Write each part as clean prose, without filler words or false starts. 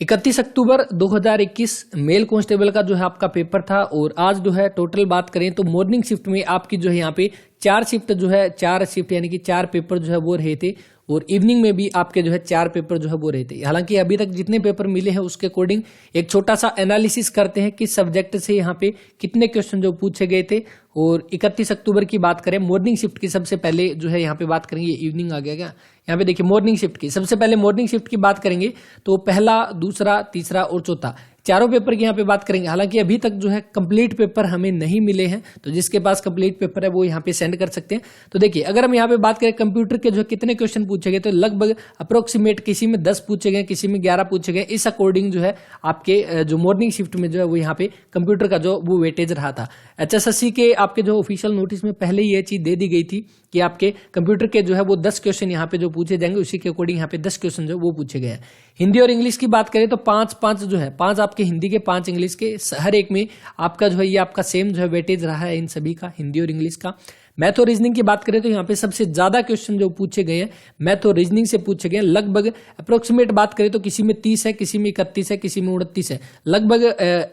31 अक्टूबर 2021 mail constable का जो है आपका पेपर था। और आज जो है टोटल बात करें तो मॉर्निंग शिफ्ट में आपकी जो है यहाँ पे चार शिफ्ट यानी कि 4 पेपर जो है वो रहे थे। और इवनिंग में भी आपके जो है 4 पेपर जो है वो रहे थे। हालांकि अभी तक जितने पेपर मिले हैं उसके अकॉर्डिंग एक छोटा सा एनालिसिस करते हैं कि सब्जेक्ट से यहाँ पे कितने क्वेश्चन जो पूछे गए थे। और 31 अक्टूबर की बात करें मॉर्निंग शिफ्ट की, सबसे पहले जो है यहाँ पे बात करेंगे। इवनिंग आ गया क्या, यहाँ पे देखिए मॉर्निंग शिफ्ट की, सबसे पहले मॉर्निंग शिफ्ट की बात करेंगे तो पहला, दूसरा, तीसरा और चौथा चारों पेपर की यहाँ पे बात करेंगे। हालांकि अभी तक जो है कंप्लीट पेपर हमें नहीं मिले हैं, तो जिसके पास कंप्लीट पेपर है वो यहाँ पे सेंड कर सकते हैं। तो देखिए अगर हम यहाँ पे बात करें कंप्यूटर के जो है कितने क्वेश्चन पूछे गए, तो लगभग अप्रोक्सीमेट किसी में 10 पूछे गए, किसी में 11 पूछे गए। इस अकॉर्डिंग जो है आपके जो मॉर्निंग शिफ्ट में जो है वो यहाँ पे कंप्यूटर का जो वो वेटेज रहा था। HSSC के आपके जो ऑफिशियल नोटिस में पहले ये चीज दे दी गई थी कि आपके कंप्यूटर के जो है वो 10 क्वेश्चन यहाँ पे जो पूछे जाएंगे, उसी के अकॉर्डिंग यहाँ पे 10 क्वेश्चन जो वो पूछे गए हैं। हिंदी और इंग्लिश की बात करें तो 5 जो है 5 आपके हिंदी के, 5 इंग्लिश के, हर एक में आपका जो है ये आपका सेम जो है वेटेज रहा है इन सभी का, हिंदी और इंग्लिश का। मैथ और रीजनिंग की बात करें तो यहाँ पे सबसे ज्यादा क्वेश्चन जो पूछे गए हैं मैथ और रीजनिंग से पूछे गए हैं। लगभग अप्रोक्सीमेट बात करें तो किसी में 30 है, किसी में 31 है, किसी में 29 है। लगभग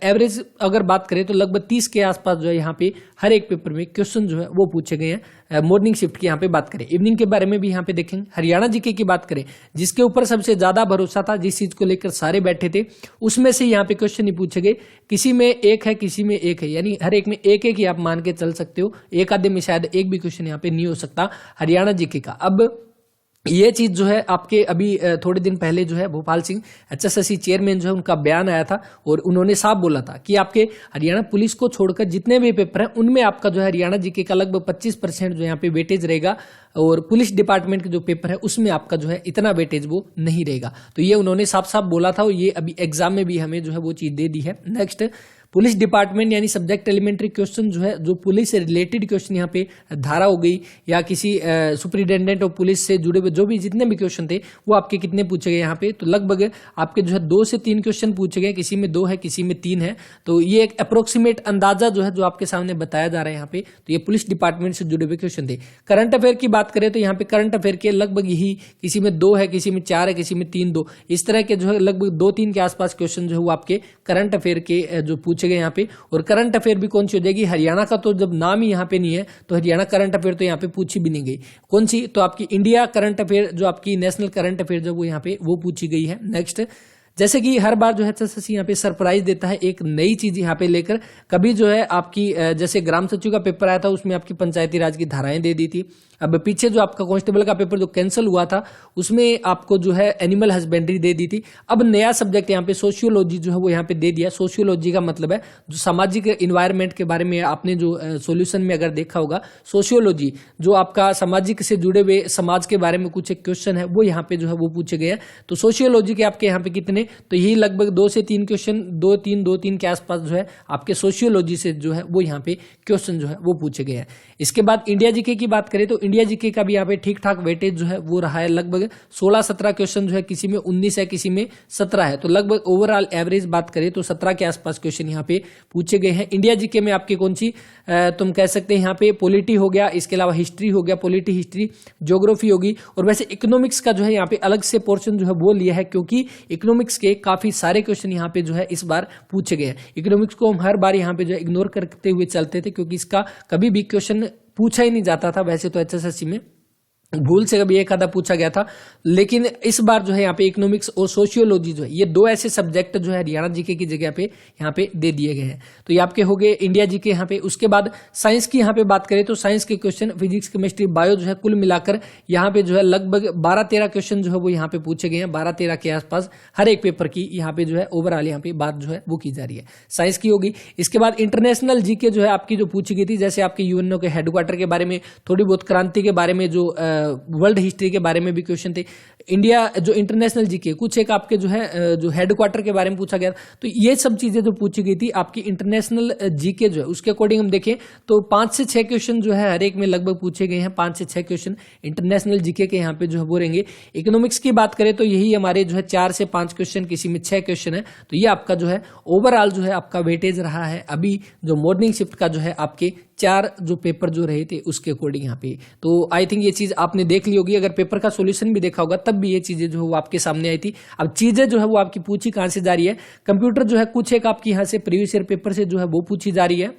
एवरेज अगर बात करें तो लगभग 30 के आसपास जो है यहाँ पे हर एक पेपर में क्वेश्चन जो है वो पूछे गए हैं। मॉर्निंग शिफ्ट की यहाँ पे बात करें, इवनिंग के बारे में भी यहाँ पे देखेंगे। हरियाणा जीके की बात करें, जिसके ऊपर सबसे ज्यादा भरोसा था, जिस चीज को लेकर सारे बैठे थे, उसमें से यहाँ पे क्वेश्चन नहीं पूछे गए। किसी में 1 है, किसी में 1 है, यानी हर एक में 1 ही आप मान के चल सकते हो। एक आधे में शायद एक भी क्वेश्चन यहाँ पे नहीं हो सकता हरियाणा जीके का। अब ये चीज जो है आपके अभी थोड़े दिन पहले जो है भोपाल सिंह HSSC चेयरमैन जो है उनका बयान आया था और उन्होंने साफ बोला था कि आपके हरियाणा पुलिस को छोड़कर जितने भी पेपर हैं उनमें आपका जो है हरियाणा जीके का लगभग 25% जो यहाँ पे वेटेज रहेगा। और पुलिस डिपार्टमेंट के जो पेपर है उसमें आपका जो है इतना वेटेज वो नहीं रहेगा। तो ये उन्होंने साफ साफ बोला था और ये अभी एग्जाम में भी हमें जो है वो चीज दे दी है। नेक्स्ट, पुलिस डिपार्टमेंट यानी सब्जेक्ट एलिमेंट्री क्वेश्चन जो है, जो पुलिस से रिलेटेड क्वेश्चन यहाँ पे धारा हो गई या किसी सुपरिटेंडेंट और पुलिस से जुड़े हुए जो भी जितने भी क्वेश्चन थे वो आपके कितने पूछे गए यहाँ पे, तो लगभग आपके जो है 2 से 3 क्वेश्चन पूछे गए, किसी में 2 है, किसी में 3 है। तो ये एक अप्रोक्सीमेट अंदाजा जो है जो आपके सामने बताया जा रहा है यहाँ पे। तो ये पुलिस डिपार्टमेंट से जुड़े हुए क्वेश्चन थे। करंट अफेयर की बात करें तो यहाँ पे करंट अफेयर के लगभग यही, किसी में 2 है, किसी में 4 है, किसी में 3, 2, इस तरह के जो है लगभग 2-3 के आसपास क्वेश्चन जो है वो आपके करंट अफेयर के जो पूछे गए यहाँ पे। और करंट अफेयर भी कौन सी हो जाएगी, हरियाणा का तो जब नाम ही यहाँ पे नहीं है तो हरियाणा करंट अफेयर तो यहाँ पे पूछी भी नहीं गई। कौन सी, तो आपकी इंडिया करंट अफेयर जो आपकी नेशनल करंट अफेयर जो वो यहाँ पे वो पूछी गई है। नेक्स्ट, जैसे कि हर बार जो है HSSC यहाँ पे सरप्राइज देता है एक नई चीज यहाँ पे लेकर। कभी जो है आपकी जैसे ग्राम सचिव का पेपर आया था उसमें आपकी पंचायती राज की धाराएं दे दी थी। अब पीछे जो आपका कांस्टेबल का पेपर जो कैंसिल हुआ था उसमें आपको जो है एनिमल हस्बेंड्री दे दी थी। अब नया सब्जेक्ट यहाँ पे सोशियोलॉजी जो है वो यहाँ पे दे दिया। सोशियोलॉजी का मतलब है जो सामाजिक इन्वायरमेंट के बारे में आपने जो सोल्यूशन में अगर देखा होगा, सोशियोलॉजी जो आपका सामाजिक से जुड़े हुए समाज के बारे में कुछ एक क्वेश्चन है वो यहाँ पे जो है वो पूछे गए हैं। तो सोशियोलॉजी के आपके यहाँ पे कितने, तो यही लगभग 2 से 3 क्वेश्चन, 2-3 के आसपास जो है आपके सोशियोलॉजी से जो है वो यहाँ पे क्वेश्चन जो है वो पूछे गए हैं। इसके बाद इंडिया जीके की बात करें तो इंडिया जीके का भी यहाँ पे ठीक ठाक वेटेज जो है वो रहा है। लगभग 16-17 क्वेश्चन जो है, किसी में 19 है, किसी में 17 है। तो लगभग ओवरऑल एवरेज बात करें तो 17 के आसपास क्वेश्चन यहाँ पे पूछे गए हैं। इंडिया जीके में आपके कौन सी तुम कह सकते हैं यहाँ पे पॉलिटी हो गया, इसके अलावा हिस्ट्री हो गया, पॉलिटी हिस्ट्री, ज्योग्राफी होगी। और वैसे इकोनॉमिक्स का जो है यहाँ पे अलग से पोर्शन जो है वो लिया है क्योंकि इकोनॉमिक्स के काफी सारे क्वेश्चन यहाँ पे जो है इस बार पूछे गए हैं। इकोनॉमिक्स को हम हर बार यहाँ पे जो है इग्नोर करते हुए चलते थे क्योंकि इसका कभी भी क्वेश्चन पूछा ही नहीं जाता था। वैसे तो HSSC में भूल से कभी एक आधा पूछा गया था, लेकिन इस बार जो है यहाँ पे इकोनॉमिक्स और सोशियोलॉजी जो है ये 2 ऐसे सब्जेक्ट जो है हरियाणा जीके की जगह पे यहाँ पे दे दिए गए हैं। तो ये आपके हो गए इंडिया जीके यहाँ पे। उसके बाद साइंस की यहाँ पे बात करें तो साइंस के क्वेश्चन फिजिक्स, केमिस्ट्री, बायो जो है कुल मिलाकर यहाँ पे जो है लगभग 12-13 क्वेश्चन जो है वो यहाँ पे पूछे गए हैं। 12-13 के आसपास हर एक पेपर की यहाँ पे जो है ओवरऑल यहाँ पे बात जो है वो की जा रही है, साइंस की होगी। इसके बाद इंटरनेशनल जीके जो है आपकी जो पूछी गई थी, जैसे आपके यूएनओ के हेडक्वार्टर के बारे में, थोड़ी बहुत क्रांति के बारे में, जो वर्ल्ड हिस्ट्री के बारे में भी क्वेश्चन थे। इंडिया जो इंटरनेशनल जीके, कुछ एक आपके जो है जो हेडक्वार्टर के बारे में पूछा गया। तो ये सब चीजें जो पूछी गई थी आपकी इंटरनेशनल जीके जो है उसके अकॉर्डिंग हम देखें तो 5 से 6 क्वेश्चन जो है हर एक में लगभग पूछे गए हैं। 5 से 6 क्वेश्चन इंटरनेशनल जीके के यहाँ पे जो है वो रहेंगे। इकोनॉमिक्स की बात करें तो यही हमारे जो है 4 से 5 क्वेश्चन, किसी में 6 क्वेश्चन है। तो ये आपका जो है ओवरऑल जो है आपका वेटेज रहा है अभी जो मॉर्निंग शिफ्ट का जो है आपके 4 जो पेपर जो रहे थे उसके अकॉर्डिंग यहाँ पे। तो आई थिंक ये चीज आपने देख ली होगी, अगर पेपर का सोल्यूशन भी देखा होगा तब भी ये चीजें जो है वो आपके सामने आई थी। अब चीजें जो है वो आपकी पूछी कहां से जा रही है, कंप्यूटर जो है कुछ एक आपकी यहाँ से प्रीवियस ईयर पेपर से जो है वो पूछी जा रही है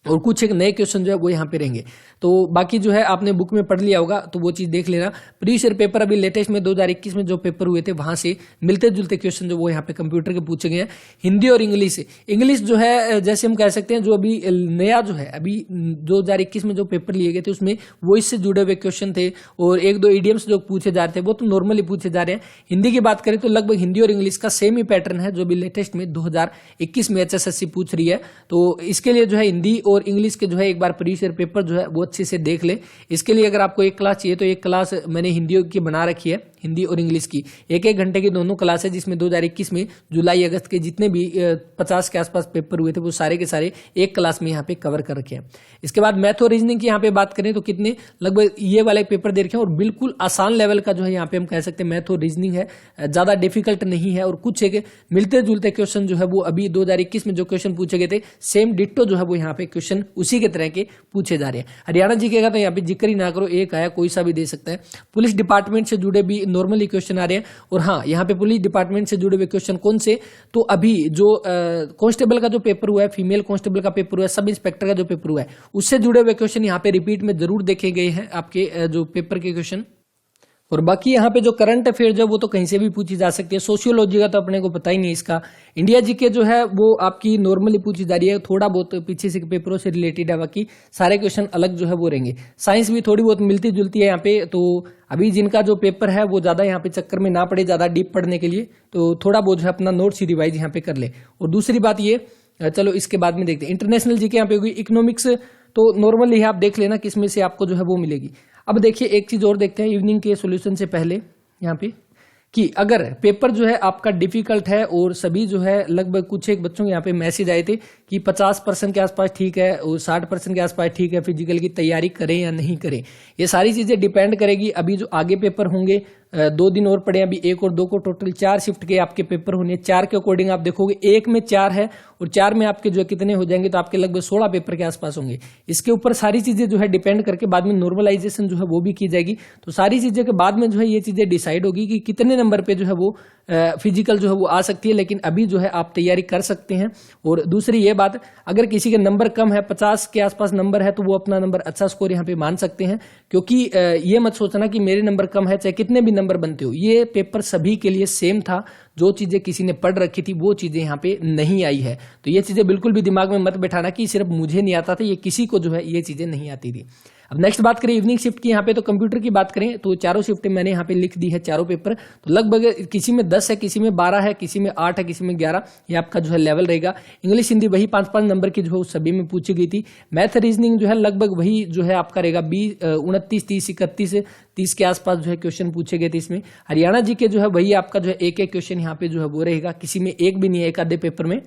और कुछ एक नए क्वेश्चन जो है वो यहाँ पे रहेंगे। तो बाकी जो है आपने बुक में पढ़ लिया होगा तो वो चीज देख लेना। प्रीवियस ईयर पेपर अभी लेटेस्ट में 2021 में जो पेपर हुए थे वहां से मिलते जुलते क्वेश्चन जो वो यहाँ पे कंप्यूटर के पूछे गए हैं। हिंदी और इंग्लिश जो है जैसे हम कह सकते हैं जो अभी नया जो है अभी 2021 में जो पेपर लिए गए थे उसमें वो इससे जुड़े हुए क्वेश्चन थे और एक दो ईडियम्स जो पूछे जा रहे थे वो तो नॉर्मली पूछे जा रहे हैं। हिंदी की बात करें तो लगभग हिंदी और इंग्लिश का सेम ही पैटर्न है जो भी लेटेस्ट में 2021 में HSSC पूछ रही है। तो इसके लिए जो है हिंदी और इंग्लिश के जो है एक बार प्रीवियस ईयर पेपर जो है वो अच्छे से देख ले। इसके लिए अगर आपको एक क्लास चाहिए तो एक क्लास मैंने हिंदी की बना रखी है, हिंदी और इंग्लिश की 1-1 घंटे की दोनों क्लास है, जिसमें 2021 में जुलाई अगस्त के जितने भी 50 के आसपास पेपर हुए थे वो सारे के सारे एक क्लास में यहाँ पे कवर कर रखे हैं। इसके बाद मैथ और रीजनिंग की यहाँ पे बात करें तो कितने लगभग ये वाले पेपर दे रखे हैं और बिल्कुल आसान लेवल का जो है यहाँ पे हम कह सकते हैं मैथ और रीजनिंग है, ज्यादा डिफिकल्ट नहीं है और कुछ एक मिलते जुलते क्वेश्चन जो है वो अभी 2021 में जो क्वेश्चन पूछे गए थे सेम डिट्टो जो है वो यहाँ पे क्वेश्चन उसी के तरह के पूछे जा रहे हैं। हरियाणा जीके का तो यहाँ पे जिक्र ही ना करो, एक आया कोई सा भी दे सकता है। पुलिस डिपार्टमेंट से जुड़े भी नॉर्मली क्वेश्चन आ रहे हैं और हाँ यहाँ पे पुलिस डिपार्टमेंट से जुड़े हुए क्वेश्चन कौन से, तो अभी जो कांस्टेबल का जो पेपर हुआ है, फीमेल कांस्टेबल का पेपर हुआ है, सब इंस्पेक्टर का जो पेपर हुआ है उससे जुड़े हुए क्वेश्चन यहाँ पे रिपीट में जरूर देखे गए हैं आपके जो पेपर के क्वेश्चन। और बाकी यहाँ पे जो करंट अफेयर जो वो तो कहीं से भी पूछी जा सकती है। सोशियोलॉजी का तो अपने को पता ही नहीं इसका। इंडिया जीके जो है वो आपकी नॉर्मली पूछी जा रही है, थोड़ा बहुत पीछे से पेपरों से रिलेटेड है, बाकी सारे क्वेश्चन अलग जो है वो रहेंगे। साइंस भी थोड़ी बहुत मिलती जुलती है यहाँ पे, तो अभी जिनका जो पेपर है वो ज्यादा यहाँ पे चक्कर में ना पड़े ज्यादा डीप पढ़ने के लिए, तो थोड़ा बहुत जो है अपना नोट्स ही रिवाइज यहाँ पे कर ले। और दूसरी बात ये, चलो इसके बाद में देखते हैं इंटरनेशनल जीके यहाँ पे होगी। इकोनॉमिक्स तो नॉर्मली है, आप देख लेना किसमें से आपको जो है वो मिलेगी। अब देखिए एक चीज और देखते हैं इवनिंग के सॉल्यूशन से पहले यहाँ पे कि अगर पेपर जो है आपका डिफिकल्ट है और सभी जो है लगभग कुछ एक बच्चों के यहाँ पे मैसेज आए थे कि 50% के आसपास ठीक है और 60% के आसपास ठीक है, फिजिकल की तैयारी करें या नहीं करें, ये सारी चीजें डिपेंड करेगी। अभी जो आगे पेपर होंगे 2 दिन और पड़े, अभी 1 और 2 को टोटल 4 शिफ्ट के आपके पेपर होने। 4 के अकॉर्डिंग आप देखोगे 1 में 4 है और 4 में आपके जो कितने हो जाएंगे, तो आपके लगभग 16 पेपर के आसपास होंगे। इसके ऊपर सारी चीजें जो है डिपेंड करके बाद में नॉर्मलाइजेशन जो है वो भी की जाएगी। तो सारी चीजें के बाद में जो है ये चीजें डिसाइड होगी कि कितने नंबर पे जो है वो फिजिकल जो है वो आ सकती है, लेकिन अभी जो है आप तैयारी कर सकते हैं। और दूसरी ये बात, अगर किसी के नंबर कम है, 50 के आसपास नंबर है, तो वो अपना नंबर अच्छा स्कोर यहाँ पे मान सकते हैं, क्योंकि ये मत सोचना कि मेरे नंबर कम है चाहे कितने भी नंबर बनते हो, ये पेपर सभी के लिए सेम था। जो चीजें किसी ने पढ़ रखी थी वो चीजें यहाँ पे नहीं आई है, तो ये चीजें बिल्कुल भी दिमाग में मत बैठाना कि सिर्फ मुझे नहीं आता था, ये किसी को जो है ये चीजें नहीं आती थी। अब नेक्स्ट बात करें इवनिंग शिफ्ट की, यहाँ पे तो कंप्यूटर की बात करें तो चारों शिफ्ट मैंने यहाँ पे लिख दी है, चारों पेपर। तो लगभग किसी में 10 है, किसी में 12 है, किसी में 8 है, किसी में 11, ये आपका जो है लेवल रहेगा। इंग्लिश हिंदी वही 5-5 नंबर की जो है सभी में पूछी गई थी। मैथ रीजनिंग जो है लगभग वही जो है आपका रहेगा 29, 30, 31, 30 के आसपास जो है क्वेश्चन पूछे गए थे इसमें। हरियाणा जी के जो है वही आपका जो है एक क्वेश्चन यहाँ पे जो है वो रहेगा, किसी में एक भी नहीं है, एक आधे पेपर में।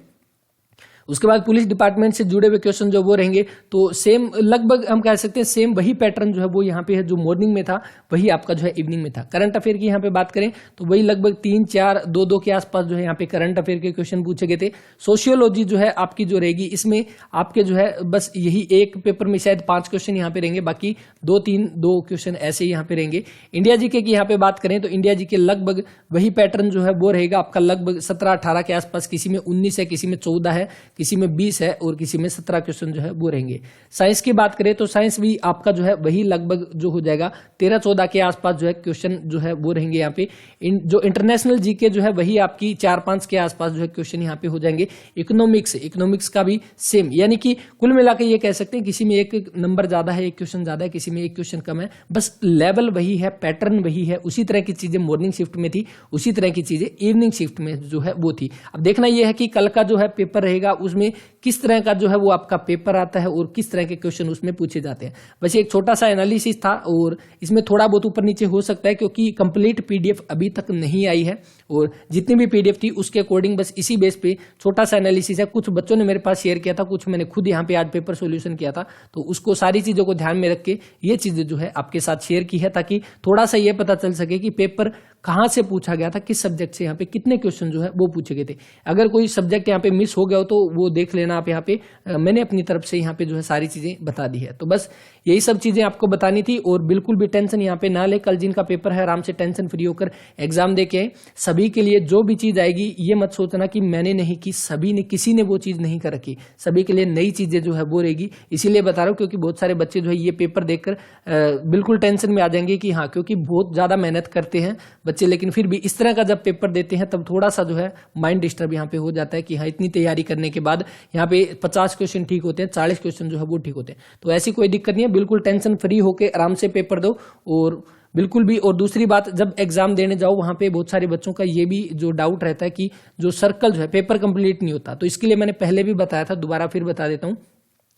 उसके बाद पुलिस डिपार्टमेंट से जुड़े हुए क्वेश्चन जो वो रहेंगे, तो सेम लगभग हम कह सकते हैं सेम वही पैटर्न जो है वो यहाँ पे है, जो मॉर्निंग में था वही आपका जो है इवनिंग में था। करंट अफेयर की यहाँ पे बात करें तो वही लगभग 3, 4, 2 के आसपास जो है यहाँ पे करंट अफेयर के क्वेश्चन पूछे गए थे। सोशियोलॉजी जो है आपकी जो रहेगी, इसमें आपके जो है बस यही एक पेपर में शायद 5 क्वेश्चन यहाँ पे रहेंगे, बाकी 2 क्वेश्चन ऐसे यहाँ पे रहेंगे। इंडिया जीके की यहाँ पे बात करें तो इंडिया जीके लगभग वही पैटर्न जो है वो रहेगा आपका, लगभग 17-18 के आसपास, किसी में 19 है, किसी में 14 है, किसी में 20 है और किसी में 17 क्वेश्चन जो है वो रहेंगे। साइंस की बात करें तो साइंस भी आपका जो है वही लगभग जो हो जाएगा 13-14 के आसपास जो है क्वेश्चन जो है वो रहेंगे यहाँ पे। जो इंटरनेशनल जीके जो है वही आपकी 4-5 के आसपास जो है क्वेश्चन यहाँ पे हो जाएंगे। इकोनॉमिक्स का भी सेम, यानी कि कुल मिलाकर ये कह सकते हैं किसी में एक नंबर ज्यादा है, एक क्वेश्चन ज्यादा है, किसी में एक क्वेश्चन कम है, बस लेवल वही है, पैटर्न वही है। उसी तरह की चीजें मॉर्निंग शिफ्ट में थी, उसी तरह की चीजें इवनिंग शिफ्ट में जो है वो थी। अब देखना यह है कि कल का जो है पेपर रहेगा उसमें किस तरह का जो है वो आपका पेपर आता है और किस तरह के क्वेश्चन उसमें पूछे जाते हैं। वैसे एक छोटा सा एनालिसिस था और इसमें थोड़ा बहुत ऊपर नीचे हो सकता है, क्योंकि कंप्लीट पीडीएफ अभी तक नहीं आई है और जितनी भी पीडीएफ थी उसके अकॉर्डिंग बस इसी बेस पे छोटा सा एनालिसिस है। कुछ बच्चों ने मेरे पास शेयर किया था, कुछ मैंने खुद यहाँ पे आज पेपर सोल्यूशन किया था, तो उसको सारी चीजों को ध्यान में रख के ये चीजें जो है आपके साथ शेयर की है, ताकि थोड़ा सा ये पता चल सके कि पेपर कहां से पूछा गया था, किस सब्जेक्ट से यहाँ पे कितने क्वेश्चन जो है वो पूछे गए थे। अगर कोई सब्जेक्ट यहाँ पे मिस हो गया हो तो वो देख लेना लेना आप यहाँ पे। मैंने अपनी तरफ से यहाँ पे जो है सारी चीजें बता दी है। तो बस यही सब चीजें आपको बतानी थी, और बिल्कुल भी टेंशन यहाँ पे ना ले। कल जिनका पेपर है आराम से टेंशन फ्री होकर एग्जाम दे के आए। सभी के लिए जो भी चीज आएगी ये मत सोचना कि मैंने नहीं की, सभी ने, किसी ने वो चीज नहीं कर रखी। सभी के लिए नई चीजें जो है वो रहेगी। इसीलिए बता रहा हूँ क्योंकि बहुत सारे बच्चे जो है ये पेपर देखकर बिल्कुल टेंशन में आ जाएंगे कि हाँ, क्योंकि बहुत ज्यादा मेहनत करते हैं बच्चे, लेकिन फिर भी इस तरह का जब पेपर देते हैं तब थोड़ा सा जो है माइंड डिस्टर्ब यहाँ पे हो जाता है कि हाँ, इतनी तैयारी करने के बाद यहाँ पे 50 क्वेश्चन ठीक होते हैं, 40 क्वेश्चन जो है वो ठीक होते हैं। तो ऐसी कोई दिक्कत नहीं है, बिल्कुल टेंशन फ्री होके आराम से पेपर दो। और बिल्कुल भी, और दूसरी बात, जब एग्जाम देने जाओ वहां पे बहुत सारे बच्चों का ये भी जो डाउट रहता है कि जो सर्कल जो है पेपर कंप्लीट नहीं होता। तो इसके लिए मैंने पहले भी बताया था, दोबारा फिर बता देता हूं।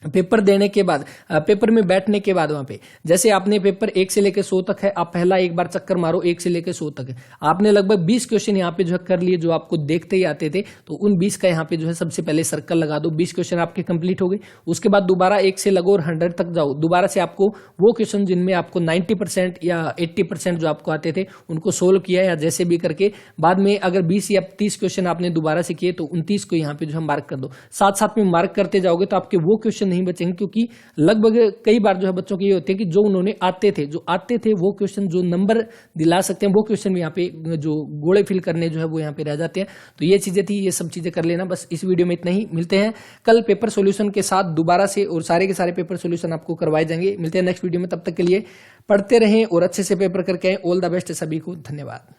पेपर देने के बाद, पेपर में बैठने के बाद, वहां पे जैसे आपने पेपर 1 से लेकर 100 तक है, आप पहला एक बार चक्कर मारो 1 से लेकर 100 तक है। आपने लगभग 20 क्वेश्चन यहाँ पे जो है कर लिए, जो आपको देखते ही आते थे। तो उन 20 का यहाँ पे जो है सबसे पहले सर्कल लगा दो। 20 क्वेश्चन आपके कंप्लीट हो गए। उसके बाद दोबारा 1 से लगो और 100 तक जाओ। दोबारा से आपको वो क्वेश्चन जिनमें आपको 90% या 80% जो आपको आते थे उनको सोल्व किया, या जैसे भी करके बाद में अगर 20 या 30 क्वेश्चन आपने दोबारा से किए तो 29 को यहाँ पे जो है मार्क कर दो। साथ साथ में मार्क करते जाओगे तो आपके वो क्वेश्चन नहीं बचेंगे, क्योंकि लगभग कई बार जो है बच्चों के ये होते हैं कि जो उन्होंने आते थे वो क्वेश्चन जो नंबर दिला सकते हैं वो क्वेश्चन भी यहाँ पे जो गोले फिल करने जो है वो यहाँ पे रह जाते हैं। तो ये चीजें थी, ये सब चीजें कर लेना। बस इस वीडियो में इतना ही। मिलते हैं कल पेपर सॉल्यूशन के साथ दोबारा से, और सारे के सारे पेपर सॉल्यूशन आपको करवाए जाएंगे। मिलते हैं नेक्स्ट वीडियो में, तब तक के लिए पढ़ते रहें और अच्छे से पेपर करके आए। ऑल द बेस्ट सभी को, धन्यवाद।